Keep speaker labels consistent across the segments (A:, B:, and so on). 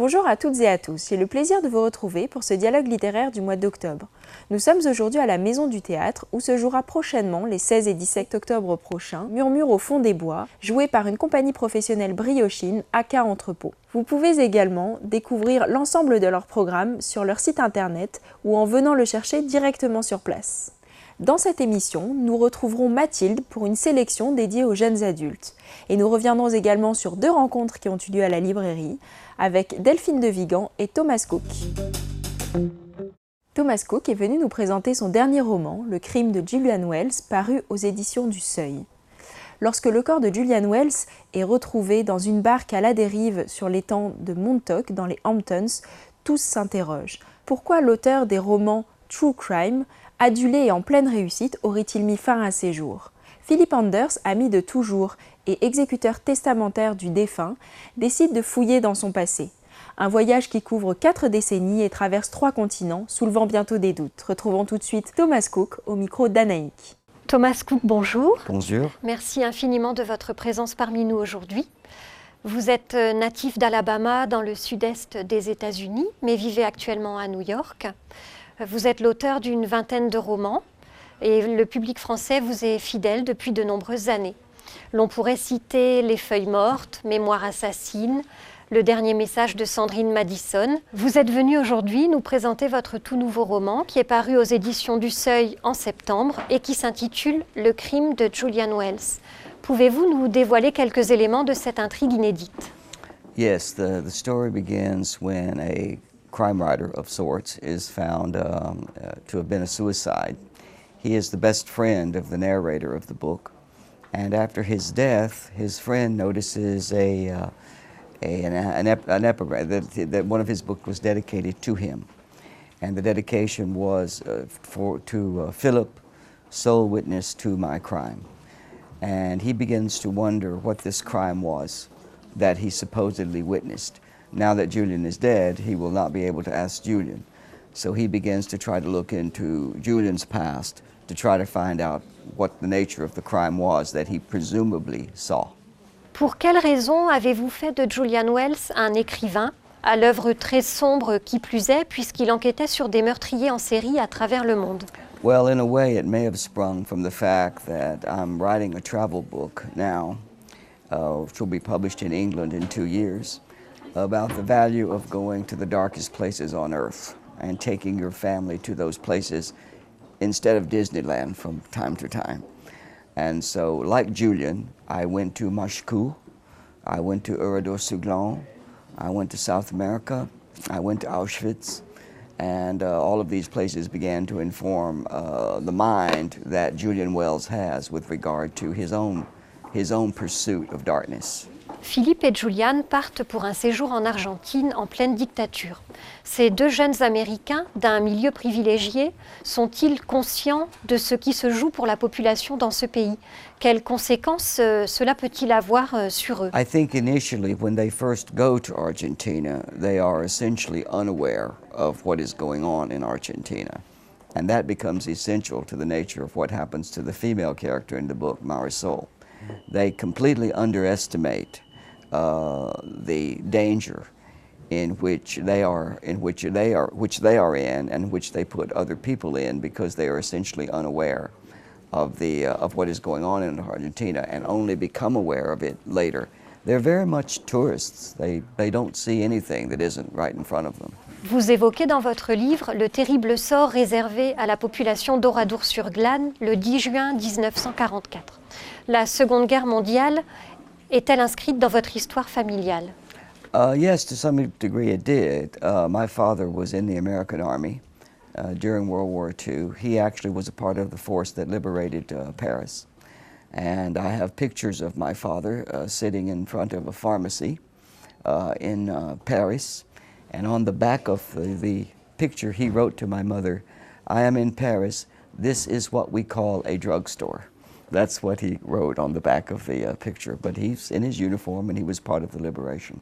A: Bonjour à toutes et à tous, j'ai le plaisir de vous retrouver pour ce dialogue littéraire du mois d'octobre. Nous sommes aujourd'hui à la Maison du Théâtre où se jouera prochainement, les 16 et 17 octobre prochains, Murmure au fond des bois, joué par une compagnie professionnelle briochine, aka Entrepôt. Vous pouvez également découvrir l'ensemble de leur programme sur leur site internet ou en venant le chercher directement sur place. Dans cette émission, nous retrouverons Mathilde pour une sélection dédiée aux jeunes adultes. Et nous reviendrons également sur 2 rencontres qui ont eu lieu à la librairie avec Delphine de Vigan et Thomas Cook. Thomas Cook est venu nous présenter son dernier roman, Le crime de Julian Wells, paru aux éditions du Seuil. Lorsque le corps de Julian Wells est retrouvé dans une barque à la dérive sur l'étang de Montauk, dans les Hamptons, tous s'interrogent. Pourquoi l'auteur des romans True Crime, adulé et en pleine réussite, aurait-il mis fin à ses jours ? Philip Anders, ami de toujours et exécuteur testamentaire du défunt, décide de fouiller dans son passé. Un voyage qui couvre 4 décennies et traverse 3 continents, soulevant bientôt des doutes. Retrouvons tout de suite Thomas Cook au micro d'Anaïk.
B: Thomas Cook, bonjour.
C: Bonjour.
B: Merci infiniment de votre présence parmi nous aujourd'hui. Vous êtes natif d'Alabama, dans le sud-est des États-Unis, mais vivez actuellement à New York. Vous êtes l'auteur d'une vingtaine de romans et le public français vous est fidèle depuis de nombreuses années. L'on pourrait citer Les Feuilles mortes, Mémoire assassine, Le dernier message de Sandrine Madison. Vous êtes venu aujourd'hui nous présenter votre tout nouveau roman qui est paru aux éditions du Seuil en septembre et qui s'intitule Le crime de Julian Wells. Pouvez-vous nous dévoiler quelques éléments de cette intrigue inédite?
C: Yes, the story begins when a crime writer of sorts is found to have been a suicide. He is the best friend of the narrator of the book, and after his death, his friend notices an epigram that one of his books was dedicated to him, and the dedication was to Philip, sole witness to my crime, and he begins to wonder what this crime was that he supposedly witnessed. Now that Julian is dead, he will not be able to ask Julian. So he begins to try to look into Julian's past to try to find out what the nature of the crime was that he presumably saw.
B: Pour quelles raisons avez-vous fait de Julian Wells un écrivain à l'œuvre très sombre qui plus est, puisqu'il enquêtait sur des meurtriers en série à travers le monde?
C: Well, in a way, it may have sprung from the fact that I'm writing a travel book now, which will be published in England in 2 years, about the value of going to the darkest places on earth and taking your family to those places instead of Disneyland from time to time. And so, like Julian, I went to Moscou, I went to Oradour-sur-Glane, I went to South America, I went to Auschwitz, and all of these places began to inform the mind that Julian Wells has with regard to his own pursuit of darkness.
B: Philippe et Julian partent pour un séjour en Argentine en pleine dictature. Ces 2 jeunes Américains d'un milieu privilégié sont-ils conscients de ce qui se joue pour la population dans ce pays? Quelles conséquences cela peut-il avoir sur eux?
C: I think initially when they first go to Argentina, they are essentially unaware of what is going on in Argentina. And that becomes essential to the nature of what happens to the female character in the book, Marisol. They completely underestimate the danger which they are in, and which they put other people in, because they are essentially unaware of what is going on in Argentina and only become aware of it later. They're very much tourists. They don't see anything that isn't right in front of them.
B: Vous évoquez dans votre livre le terrible sort réservé à la population d'Oradour-sur-Glane le 10 juin 1944. La Seconde Guerre mondiale est-elle inscrite dans votre histoire familiale?
C: Yes, to some degree it did. My father was in the American Army during World War II. He actually was a part of the force that liberated Paris. And I have pictures of my father sitting in front of a pharmacy in Paris. And on the back of the picture, he wrote to my mother, "I am in Paris. This is what we call a drugstore." That's what he wrote on the back of the picture. But he's in his uniform and he was part of the liberation.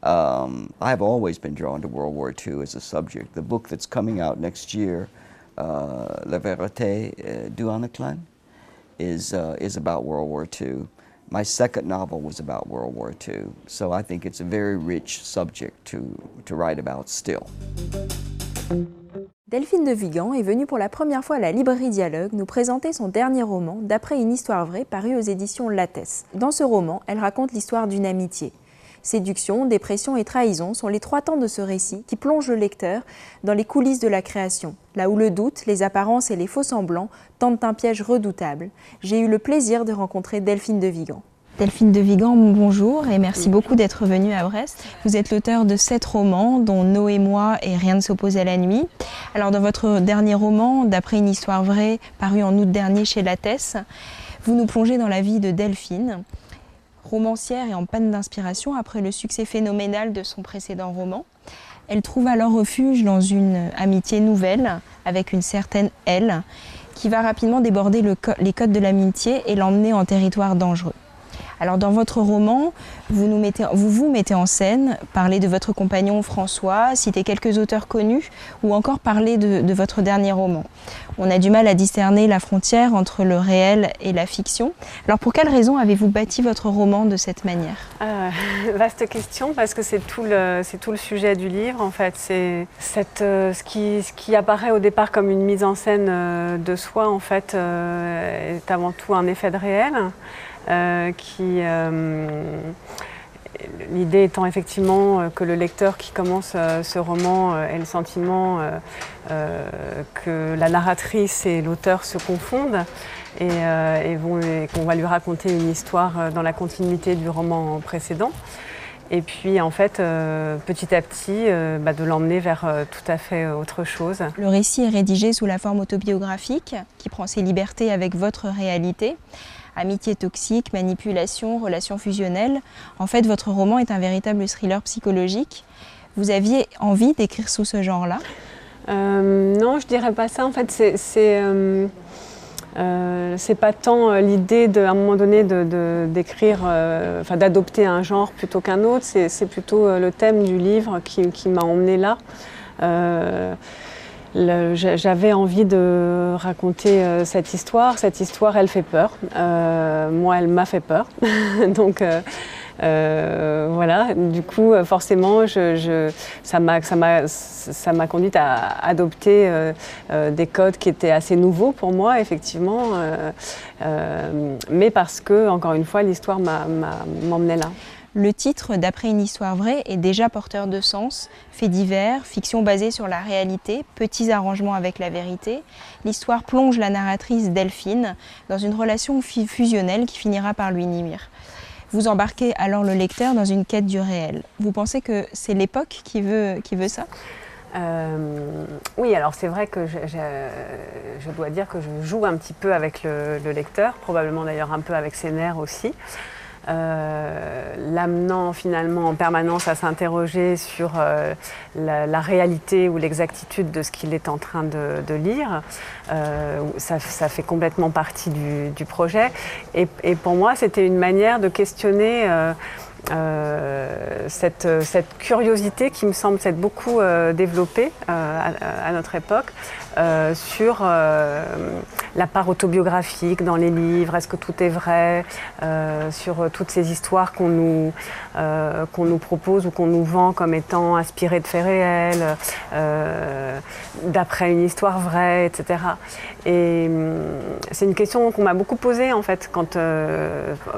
C: I've always been drawn to World War II as a subject. The book that's coming out next year, La Vérité du Anaclan, is about World War II. My second novel was about World War II, so I think it's a very rich subject to write about still.
A: Delphine de Vigan est venue pour la première fois à la librairie Dialogue nous présenter son dernier roman d'après une histoire vraie paru aux éditions Lattès. Dans ce roman, elle raconte l'histoire d'une amitié. Séduction, dépression et trahison sont les 3 temps de ce récit qui plonge le lecteur dans les coulisses de la création, là où le doute, les apparences et les faux-semblants tentent un piège redoutable. J'ai eu le plaisir de rencontrer Delphine de Vigan. Delphine de Vigan, bonjour et merci beaucoup d'être venue à Brest. Vous êtes l'auteur de 7 romans, dont Noé et moi et Rien ne s'oppose à la nuit. Alors dans votre dernier roman, d'après une histoire vraie, paru en août dernier chez Lattès, vous nous plongez dans la vie de Delphine, romancière et en panne d'inspiration après le succès phénoménal de son précédent roman. Elle trouve alors refuge dans une amitié nouvelle avec une certaine Elle qui va rapidement déborder les codes de l'amitié et l'emmener en territoire dangereux. Alors dans votre roman, vous vous mettez en scène, parlez de votre compagnon François, citez quelques auteurs connus ou encore parlez de votre dernier roman. On a du mal à discerner la frontière entre le réel et la fiction. Alors pour quelle raison avez-vous bâti votre roman de cette manière ?
D: Vaste question, parce que c'est tout le sujet du livre en fait. C'est ce qui apparaît au départ comme une mise en scène de soi en fait est avant tout un effet de réel. L'idée étant effectivement que le lecteur qui commence ce roman ait le sentiment que la narratrice et l'auteur se confondent et qu'on va lui raconter une histoire dans la continuité du roman précédent. Et puis en fait, petit à petit, de l'emmener vers tout à fait autre chose.
A: Le récit est rédigé sous la forme autobiographique qui prend ses libertés avec votre réalité. Amitié toxique, manipulation, relations fusionnelles. En fait, votre roman est un véritable thriller psychologique. Vous aviez envie d'écrire sous ce genre-là ?
D: Non, je dirais pas ça. En fait, c'est pas tant l'idée à un moment donné d'écrire, d'adopter un genre plutôt qu'un autre. C'est plutôt le thème du livre qui m'a emmenée là. J'avais envie de raconter cette histoire. Cette histoire, elle fait peur. Moi, elle m'a fait peur. Donc, voilà. Du coup, forcément, ça m'a conduite à adopter des codes qui étaient assez nouveaux pour moi, effectivement. Mais parce que, encore une fois, l'histoire m'emmenait là.
A: Le titre, d'après une histoire vraie, est déjà porteur de sens. Faits divers, fiction basée sur la réalité, petits arrangements avec la vérité. L'histoire plonge la narratrice Delphine dans une relation fusionnelle qui finira par lui nuire. Vous embarquez alors le lecteur dans une quête du réel. Vous pensez que c'est l'époque qui veut ça ?
D: Oui, alors c'est vrai que je dois dire que je joue un petit peu avec le lecteur, probablement d'ailleurs un peu avec ses nerfs aussi. L'amenant finalement en permanence à s'interroger sur la réalité ou l'exactitude de ce qu'il est en train de lire. Ça fait complètement partie du projet. Et pour moi, c'était une manière de questionner cette curiosité qui me semble s'être beaucoup développée à notre époque sur la part autobiographique dans les livres, est-ce que tout est vrai, sur toutes ces histoires qu'on nous propose ou qu'on nous vend comme étant inspirées de faits réels, d'après une histoire vraie, etc. Et c'est une question qu'on m'a beaucoup posée en fait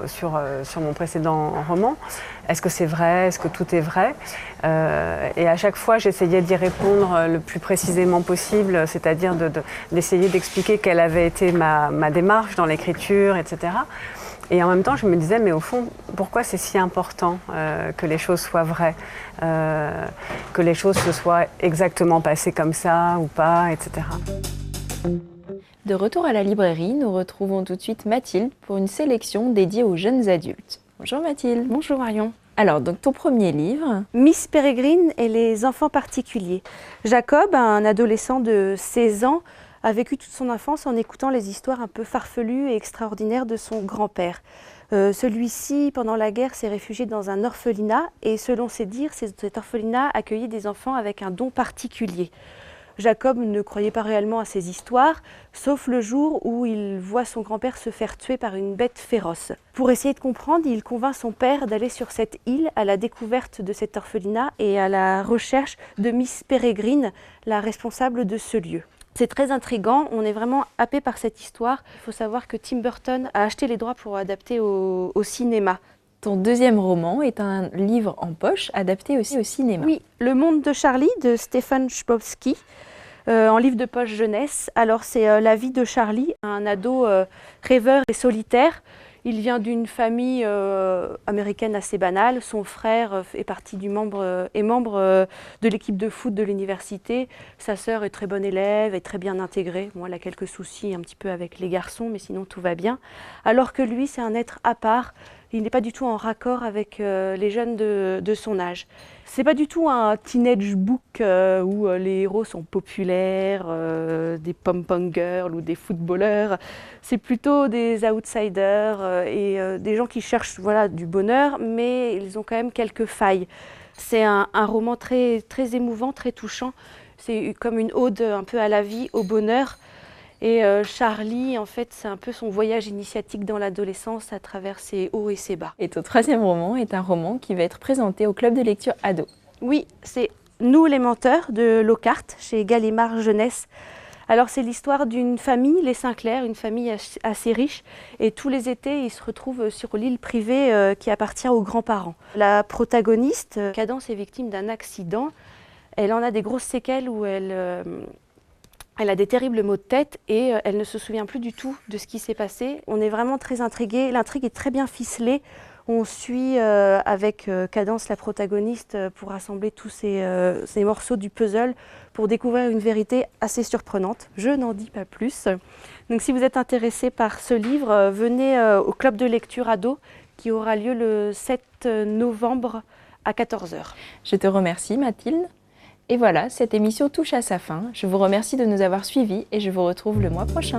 D: sur mon précédent roman. Est-ce que c'est vrai? Est-ce que tout est vrai? Et à chaque fois, j'essayais d'y répondre le plus précisément possible, c'est-à-dire d'essayer d'expliquer quelle avait été ma démarche dans l'écriture, etc. Et en même temps, je me disais, mais au fond, pourquoi c'est si important que les choses soient vraies, que les choses se soient exactement passées comme ça ou pas, etc.
A: De retour à la librairie, nous retrouvons tout de suite Mathilde pour une sélection dédiée aux jeunes adultes. Bonjour Mathilde.
E: Bonjour Marion.
A: Alors, donc ton premier livre.
E: Miss Peregrine et les enfants particuliers. Jacob, un adolescent de 16 ans, a vécu toute son enfance en écoutant les histoires un peu farfelues et extraordinaires de son grand-père. Celui-ci, pendant la guerre, s'est réfugié dans un orphelinat et selon ses dires, cet orphelinat accueillait des enfants avec un don particulier. Jacob ne croyait pas réellement à ces histoires, sauf le jour où il voit son grand-père se faire tuer par une bête féroce. Pour essayer de comprendre, il convainc son père d'aller sur cette île à la découverte de cet orphelinat et à la recherche de Miss Peregrine, la responsable de ce lieu. C'est très intriguant, on est vraiment happé par cette histoire. Il faut savoir que Tim Burton a acheté les droits pour adapter au cinéma.
A: Ton deuxième roman est un livre en poche adapté aussi au cinéma.
E: Oui, Le Monde de Charlie de Stefan Chbosky, en livre de poche jeunesse. Alors c'est la vie de Charlie, un ado rêveur et solitaire. Il vient d'une famille américaine assez banale. Son frère est membre de l'équipe de foot de l'université. Sa sœur est très bonne élève, est très bien intégrée. Bon, elle a quelques soucis un petit peu avec les garçons, mais sinon tout va bien. Alors que lui, c'est un être à part. Il n'est pas du tout en raccord avec les jeunes de son âge. C'est pas du tout un teenage book où les héros sont populaires, des pom-pom girls ou des footballeurs. C'est plutôt des outsiders et des gens qui cherchent du bonheur, mais ils ont quand même quelques failles. C'est un roman très, très émouvant, très touchant. C'est comme une ode un peu à la vie, au bonheur. Et Charlie, en fait, c'est un peu son voyage initiatique dans l'adolescence à travers ses hauts et ses bas.
A: Et ton troisième roman est un roman qui va être présenté au club de lecture ado.
E: Oui, c'est Nous les menteurs de Lockhart chez Gallimard Jeunesse. Alors c'est l'histoire d'une famille, les Sinclair, une famille assez riche. Et tous les étés, ils se retrouvent sur l'île privée qui appartient aux grands-parents. La protagoniste, Cadence, est victime d'un accident. Elle en a des grosses séquelles où elle a des terribles maux de tête et elle ne se souvient plus du tout de ce qui s'est passé. On est vraiment très intrigués. L'intrigue est très bien ficelée. On suit avec Cadence, la protagoniste, pour rassembler tous ces morceaux du puzzle pour découvrir une vérité assez surprenante. Je n'en dis pas plus. Donc si vous êtes intéressé par ce livre, venez au club de lecture ado qui aura lieu le 7 novembre à 14 h.
A: Je te remercie Mathilde. Et voilà, cette émission touche à sa fin. Je vous remercie de nous avoir suivis et je vous retrouve le mois prochain.